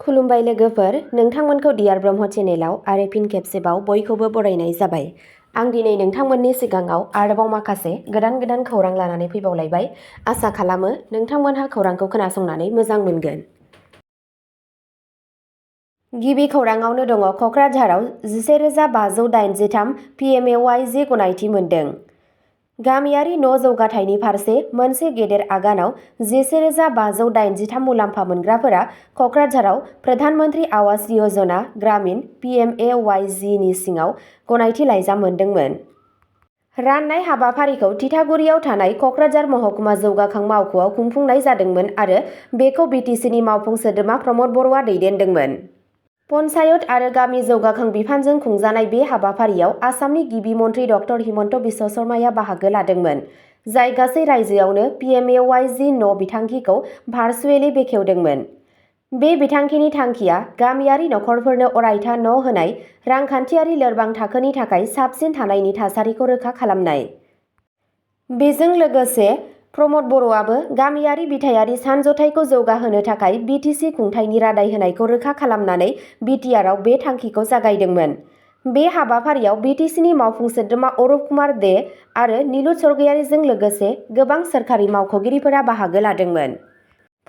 खुलुमबाय लोगोफोर, नोंथांमोनखौ डियार ब्रह्म चेनेलाव आरो फिन खेबसेबाव बयखौबो बरायनाय जाबाय। आं दिनै नोंथांमोननि सिगाङाव आरोबाव माखासे गोदान खौरां लानानै फैबावलायबाय। आसा खालामो नोंथांमोनहा खौरांखौ खोनासंनानै मोजां मोनगोन। गिबि खौराङावनो दङ क'क्राझाराव 11,583 PMAYG गनायथि मोन्दों। गामियारि न' जौगाथायनि फारसे मोनसे गेदेर आगानाव 11,583 मुलाम्फा मोनग्राफोरा क'क्राझाराव प्रधानमन्त्री आवास यजना ग्रामीण PMAYG नि सिङाव गनायथि लाइजाम मोन्दोंमोन। राननाय हाबाफारिखौ थिथागुरियाव थानाय क'क्राझार महकुमा जौगाखां मावख'आव खुंफुंनाय जादोंमोन आरो बेखौ BTCनि मावफुं सोद्रोमा प्रमद बर'आ दैदेनदोंमोन। पन्चायत आरो गामि जौगाखां बिफानजों खुंजानाय बे हाबाफारियाव आसामनि गिबि मन्थ्रि डक्टर हिमन्त बिश्व शर्माया बाहागो लादोंमोन, जाय गासै रायजोआवनो PMAYG न' बिथांखिखौ भार्चुएलि बेखेवदोंमोन। बे बिथांखिनि थांखिया गामियारि नखरफोरनो अरायथा न' होनाय, रांखान्थियारि लोरबां थाखोनि थाखाय साबसिन थानायनि थासारिखौ रोखा खालामनाय। बेजों लोगोसे प्रमद बर'आबो गामियारि बिथायारि सानज'थाइखौ जौगाहोनो थाखाय BTC खुंथायनि रादाय होनायखौ रोखा खालामनानै BTRआव बे थांखिखौ जागायदोंमोन। बे हाबाफारियाव BTCनि मावफुं सोद्रोमा अरुप कुमार दे आरो नीलुत स्वर्गियारीजों लोगोसे गोबां सोरखारि मावख'गिरिफोरा बाहागो लादोंमोन।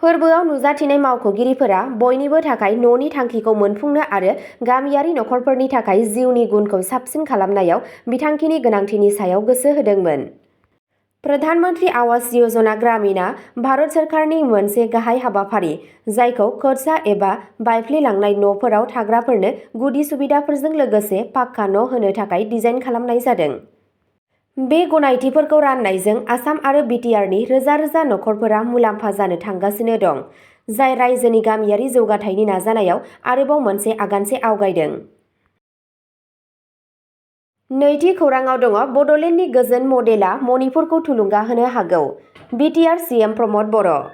फोरबोआव नुजाथिनाय मावख'गिरिफोरा बयनिबो थाखाय न'नि थांखिखौ मोनफुंनो आरो गामियारि नखरफोरनि थाखाय जिउनि गुनखौ साबसिन खालामनायाव बिथांखिनि गोनांथिनि सायाव गोसो होदोंमोन। प्रधानमन्त्री आवास यजना ग्रामीणआ भारत सोरखारनि मोनसे गाहाय हाबाफारि, जायखौ खरसा एबा बायफ्लेलांनाय न'फोराव थाग्राफोरनो गुदि सुबिदाफोरजों लोगोसे पाक्का न' होनो थाखाय डिजाइन खालामनाय जादों। बे गनायथिफोरखौ राननायजों आसाम आरो BTRनि रोजा रोजा नखरफोरा मुलाम्फा जानो थांगासिनो दं, जाय रायजोनि गामियारि जौगाथायनि नाजानायाव आरोबाव मोनसे आगानसे आवगायदों। नैथि खौराङाव दङ बड'लेण्डनि गोजोन मडेलआ मणिपुरखौ थुलुंगा होनो हागौ। BTR CM प्रमद बर'।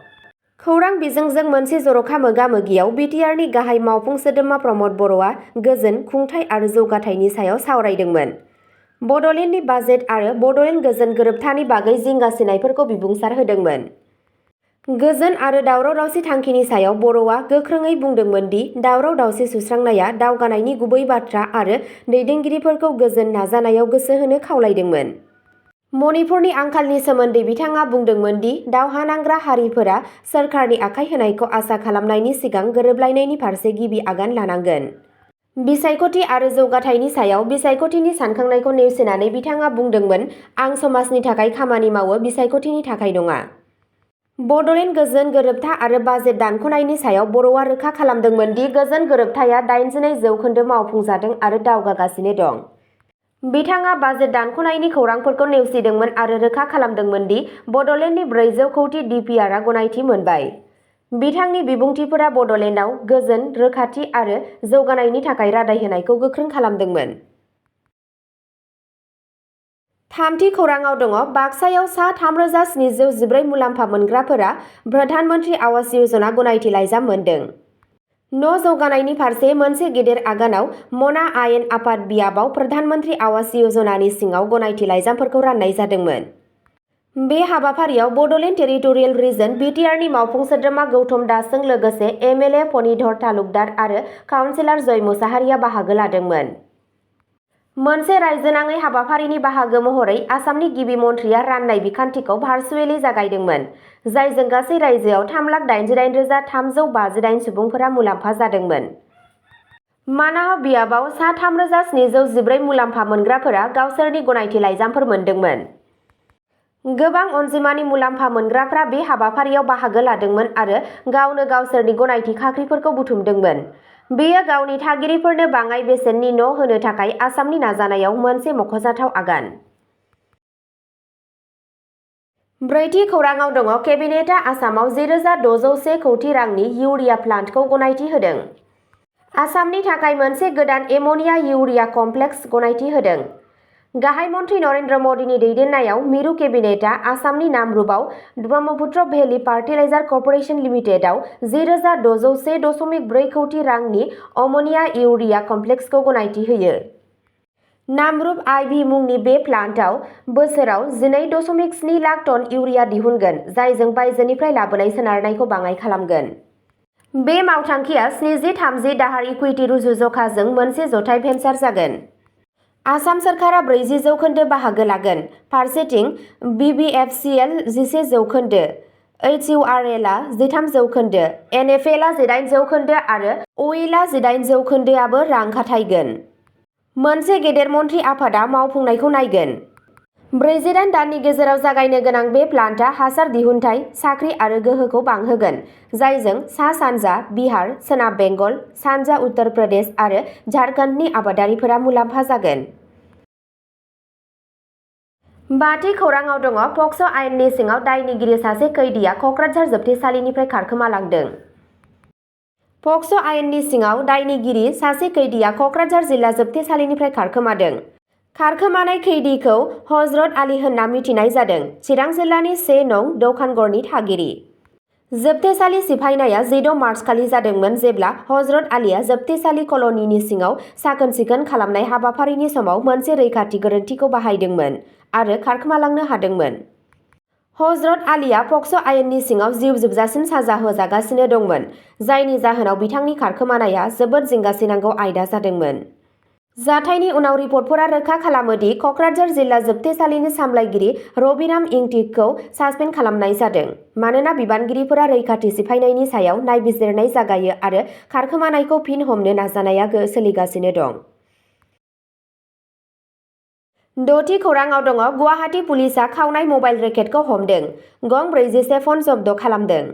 खौरां बिजोंजों मोनसे जर'खा मोगा-मोगियाव BTRनि गाहाय मावफुं सोद्रोमा प्रमद बर'आ गोजोन, खुंथाय आरो जौगाथायनि सायाव सावरायदोंमोन। बड'लेण्डनि बाजेट आरो बड'लेण्ड गोजोन गोरोबथानि बागै जिंगासिनायफोरखौ बिबुंसार होदोंमोन। गोजोन आरो दावराव-दावसि थांखिनि सायाव बर'आ गोख्रोङै बुंदोंमोन दि दावराव-दावसि सुस्रांनाया दावगानायनि गुबै बाथ्रा आरो दैदेनगिरिफोरखौ गोजोन नाजानायाव गोसो होनो खावलायदोंमोन। मणिपुरनि आंखालनि सोमोन्दै बिथाङा बुंदोंमोन दि दावहा नांग्रा हारिफोरा सोरखारनि आखाय होनायखौ आसा खालामनायनि सिगां गोरोबलायनायनि फारसे गिबि आगान लानांगोन। बिसायख'थि आरो जौगाथायनि सायाव बिसायख'थिनि सानखांनायखौ नेवसिनानै बिथाङा बुंदोंमोन, आं समाजनि थाखाय खामानि मावो, बिसायख'थिनि थाखाय नङा। बड'लेण्ड गोजोन गोरोबथा आरो बाजेट दानख'नायनि सायाव बर'आ रोखा खालामदोंमोन दि गोजोन गोरोबथाया 82% मावफुंजादों आरो दावगागासिनो दं। बिथाङा बाजेट दानख'नायनि खौरांफोरखौ नेवसिदोंमोन आरो रोखा खालामदोंमोन दि बड'लेण्डनि 400 कौटि DPRआ गनायथि मोनबाय। बिथांनि बिबुंथिफोरा बड'लेण्डआव गोजोन, रोखाथि आरो जौगानायनि थाखाय रादाय होनायखौ गोख्रों खालामदोंमोन। थामथि खौराङाव दङ बाक्सायाव सा 3,714 मुलाम्फा मोनग्राफोरा प्रधानमन्त्री आवास यजना गनायथि लाइजाम मोन्दों। न' जौगानायनि फारसे मोनसे गेदेर आगानाव मना आयेन आफाद बियाबाव प्रधानमन्त्री आवास यजनानि सिङाव गनायथि लाइजामफोरखौ राननाय जादोंमोन। बे हाबाफारियाव बड'लेण्ड टेरिटरियेल रिजन BTRनि मावफुं सोद्रोमा गौतम दासजों लोगोसे MLA फणिधर तालुकदार आरो काउन्सिलर जय मुसाहारिया बाहागो लादोंमोन। मोनसे रायजोनाङै हाबाफारिनि बाहागो महरै आसामनि गिबि मन्थ्रिया राननाय बिखान्थिखौ भार्चुएलि जागायदोंमोन, जायजों गासै रायजोआव 3,88,358 सुबुंफोरा मुलाम्फा जादोंमोन। मानाह बियाबाव सा 3,714 मुलाम्फा मोनग्राफोरा गावसोरनि गनायथि लाइजामफोर मोनदोंमोन। गोबां अनजिमानि मुलाम्फा मोनग्राफ्रा बे हाबाफारियाव बाहागो लादोंमोन आरो गावनो गावसोरनि गनायथि खाख्रिफोरखौ बुथुमदोंमोन। बेयो गावनि थागिरिफोरनो बाङाइ बेसेननि न' होनो थाखाय आसामनि नाजानायाव मोनसे मख'जाथाव आगान। ब्रैथि खौराङाव दङ केबिनेटआ आसामाव 1,601 कौटि रांनि इउरिया प्लान्टखौ गनायथि होदों। आसामनि थाखाय मोनसे गोदान एमोनिया इउरिया कमप्लेक्स गनायथि होदों। गाहाय मन्थ्रि नरेन्द्र मदिनि दैदेननायाव मिरु केबिनेटआ आसामनि नामरुबाव ब्रह्मपुत्र भेलि फार्टिलाइजार कर्परेसन लिमिटेडआव 1,601.4 कौटि रांनि अमोनिया इउरिया कमप्लेक्सखौ गनायथि होयो। नामरुप IV मुंनि बे प्लान्टआव बोसोराव 12.7 लाख टन इउरिया दिहुनगोन, जायजों बायजोनिफ्राय लाबोनाय सोनारनायखौ बाङाइ खालामगोन। बे मावथांखिया 70-30 दाहार इकुइटि रुजुजखाजों मोनसे जथाय भेन्सार जागोन। आसाम सोरखारा 40% बाहागो लागोन। फारसेथिं BBFCL 11%, HURLआ 13%, NFLआ 8% आरो OILआ 8%आबो रां खाथायगोन। मोनसे गेदेर मन्थ्रि आफादा मावफुंनायखौ नायगोन। 48 दाननि गेजेराव जागायनो गोनां बे प्लान्टआ हासार दिहुनथाय, साख्रि आरो गोहोखौ बांहोगोन, जायजों सा-सानजा बिहार, सोनाब बेंगल, सानजा उत्तर प्रदेश आरो झारखन्डनि आबादारिफोरा मुलाम्फा जागोन। बाथि खौरांआव दङ पक्स' आयेननि सिङाव दायनिगिरि सासे खैदिया क'क्राझार जोबथेसालिनिफ्राय खारखोमालांदों। पक्स' आयेननि सिङाव दायनिगिरि सासे खैदिया क'क्राझार जिल्ला जोबथेसालिनिफ्राय खारखोमादों। खारखोमानाय खैदिखौ हजरत आली होनना मिथिनाय जादों। चिरां जिल्लानि 1 नं दखानगड़नि थागिरि। जोबथेसालि सिफायनाया 14 मार्चखालि जादोंमोन जेब्ला हजरत आलीया जोबथेसालि कल'निनि सिङाव साखोन-सिखोन खालामनाय हाबाफारिनि समाव मोनसे रैखाथि गोरोन्थिखौ बाहायदोंमोन आरो खारखोमालांनो हादोंमोन। हजरत आलीया पक्स' आयेननि सिङाव जिउ जोबजासिम साजा होजागासिनो दंमोन, जायनि जाहोनाव बिथांनि खारखोमानाया जोबोद जिंगासिनांगौ आयदा जादोंमोन। जाथायनि उनाव रिपर्टफोरा रोखा खालामो दि क'क्राझार जिल्ला जोबथेसालिनि सामलायगिरि रबिराम इंटिखौ सासपेन्ड खालामनाय जादों, मानोना बिबानगिरिफोरा रैखाथि सिफायनायनि सायाव नायबिजिरनाय जागायो आरो खारखोमानायखौ फिन हमनो नाजानाया सोलिगासिनो दं। 6थि खौरांआव दङ गुवाहाटी पुलिसआ खावनाय मबाइल रेकेटखौ हमदों, गं 41 फन जब्द खालामदों।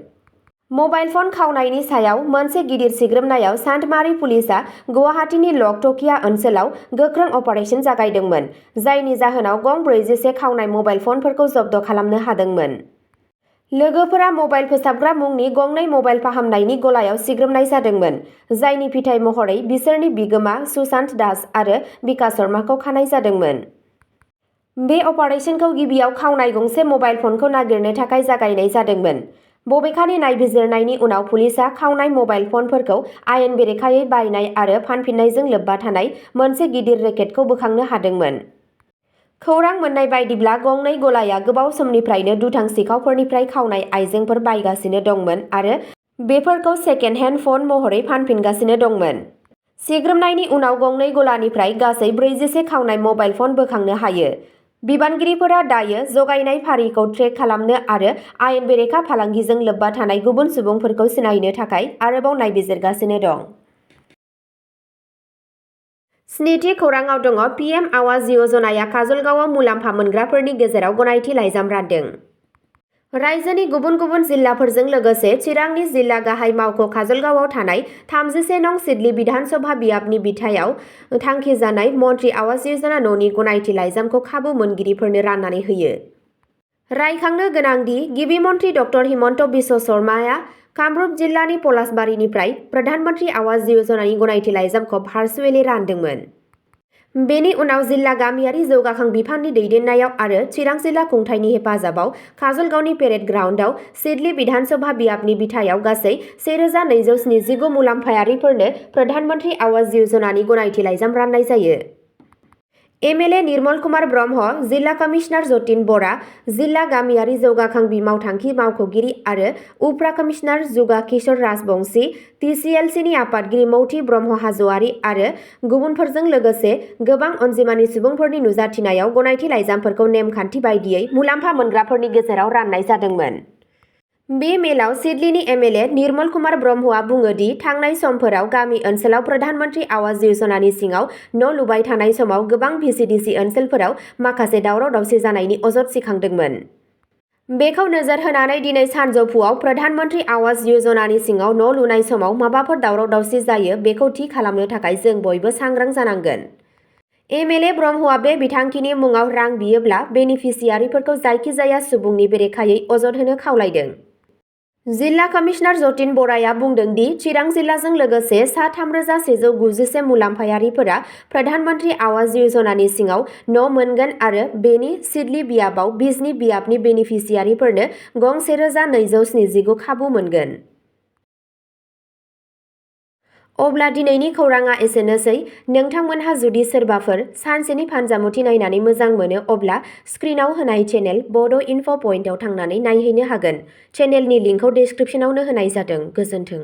मबाइल फन खावनायनि सायाव मोनसे गिदिर सिग्रोमनायाव सान्थमारि पुलिसआ गुवाहाटीनि लक टकिया ओनसोलाव गोख्रों अपारेशन जागायदोंमोन, जायनि जाहोनाव गं 41 खावनाय मबाइल फनफोरखौ जब्द खालामनो हादोंमोन। लोगोफोरा मबाइल फोसाबग्रा मुंनि गंनै मबाइल फाहामनायनि गलायाव सिग्रोमनाय जादोंमोन, जायनि फिथाय महरै बिसोरनि बिगोमा सुशांत दास आरो बिकास शर्माखौ खानाय जादोंमोन। बे अपारेशनखौ गिबियाव खावनाय गंसे मबाइल फनखौ नागिरनो थाखाय जागायनाय जादोंमोन। बबेखानि नायबिजिरनायनि उनाव पुलिसआ खावनाय मबाइल फनफोरखौ आयेन बेरेखायै बायनाय आरो फानफिननायजों लोब्बा थानाय मोनसे गिदिर रेकेटखौ बोखांनो हादोंमोन। खौरां मोन्नाय बायदिब्ला गंनै गलाया गोबाव समनिफ्रायनो दुथां सिखावफोरनिफ्राय खावनाय आइजेंफोर बायगासिनो दंमोन आरो बेफोरखौ सेकेन्ड हेन्ड फन महरै फानफिनगासिनो दंमोन। सिग्रोमनायनि उनाव गंनै गलानिफ्राय गासै 41 खावनाय मबाइल फन बोखांनो हायो। बिबानगिरिफोरा दायो जगायनाय फारिखौ ट्रेक खालामनो आरो आयेन बेरेखा फालांगिजों लोब्बा थानाय गुबुन सुबुंफोरखौ सिनायनो थाखाय आरोबाव नायबिजिरगासिनो दं। 7थि खौरांआव दङ PM आवास यजनाया काजलगावआव मुलाम्फा मोनग्राफोरनि गेजेराव गनायथि लाइजाम रानदों। रायजोनि गुबुन गुबुन जिल्लाफोरजों लोगोसे चिरांनि जिल्ला गाहाय मावख' काजलगावआव थानाय 31 नं सिडली बिधानसभा बियाबनि बिथायाव थांखिजानाय मन्त्रि आवास यजना न'नि गनायथि लाइजामखौ खाबु मोनगिरिफोरनो राननानै होयो। रायखांनो गोनांदि गिबि मन्त्रि डक्टर हिमन्त बिश्व शर्माया कामरुप जिल्लानि पलासबारिनिफ्राय प्रधानमन्त्रि आवास यजनानि गनायथि लाइजामखौ भार्चुवेलि रानदोंमोन। बेनि उनाव जिल्ला गामियारि जौगाखां बिफाननि दैदेननायाव आरो चिरां जिल्ला खुंथायनि हेफाजाबाव काजलगावनि पेरेड ग्राउन्डआव सिडली बिधानसभा बियाबनि बिथायाव गासै 1279 मुलाम्फायारिफोरनो प्रधानमन्त्रि आवास यजनानि गनायथि लाइजाम राननाय जायो। MLA निर्मल कुमार ब्रह्म, जिल्ला कमिशनार जतिन बरा, जिल्ला गामियारि जौगाखां मावथांखि मावख'गिरि आरो उफ्रा कमिशनार जुगा किशोर राजबंशी, TCLCनि आफादगिरि मौथि ब्रह्म हाज'वारि आरो गुबुनफोरजों लोगोसे गोबां अनजिमानि सुबुंफोरनि नुजाथिनायाव गनायथि लाइजामफोरखौ नेमखान्थि बायदियै मुलाम्फा मोनग्राफोरनि गेजेराव राननाय जादोंमोन। बे मेलाव सिडलीनि MLA निर्मल कुमार ब्रह्मआ बुङो दि थांनाय समफोराव गामि ओनसोलाव प्रधानमन्त्रि आवास यजनानि सिङाव न' लुबाय थानाय समाव गोबां VCDC ओनसोलफोराव माखासे दावराव-दावसि जानायनि अजद सिखांदोंमोन। बेखौ नोजोर होनानै दिनै सानजौफुआव प्रधानमन्त्रि आवास यजनानि सिङाव न' लुनाय समाव माबाफोर दावराव-दावसि जायो बेखौ थि खालामनो थाखाय जों बयबो सांग्रां जानांगोन। MLA ब्रह्मआ बे बिथांखिनि मुङाव रां बियोब्ला बेनिफिसियारिफोरखौ जायखिजाया सुबुंनि बेरेखायै अजद होनो खावलायदों। जिल्ला कमिशनार जतिन बराया बुंदों दि चिरां जिल्लाजों लोगोसे सा 3191 मुलाम्फायारिफोरा प्रधानमन्त्रि आवास यजनानि सिङाव न' मोनगोन आरो बेनि सिडली बियाबाव बिजनि बियाबनि बेनिफिसियारिफोरनो गं 1279 खाबु मोनगोन। अब्ला दिनैनि खौराङा एसेनोसै। नोंथांमोनहा जुदि सोरबाफोर सानसेनि फानजामुथि नायनानै मोजां मोनो अब्ला स्क्रिनाव होनाय चेनेल बड' इनफ' पइन्टआव थांनानै नायहैनो हागोन। चेनेलनि लिंकखौ डिस्क्रिप्शनावनो होनाय जादों। गोजोन्थों।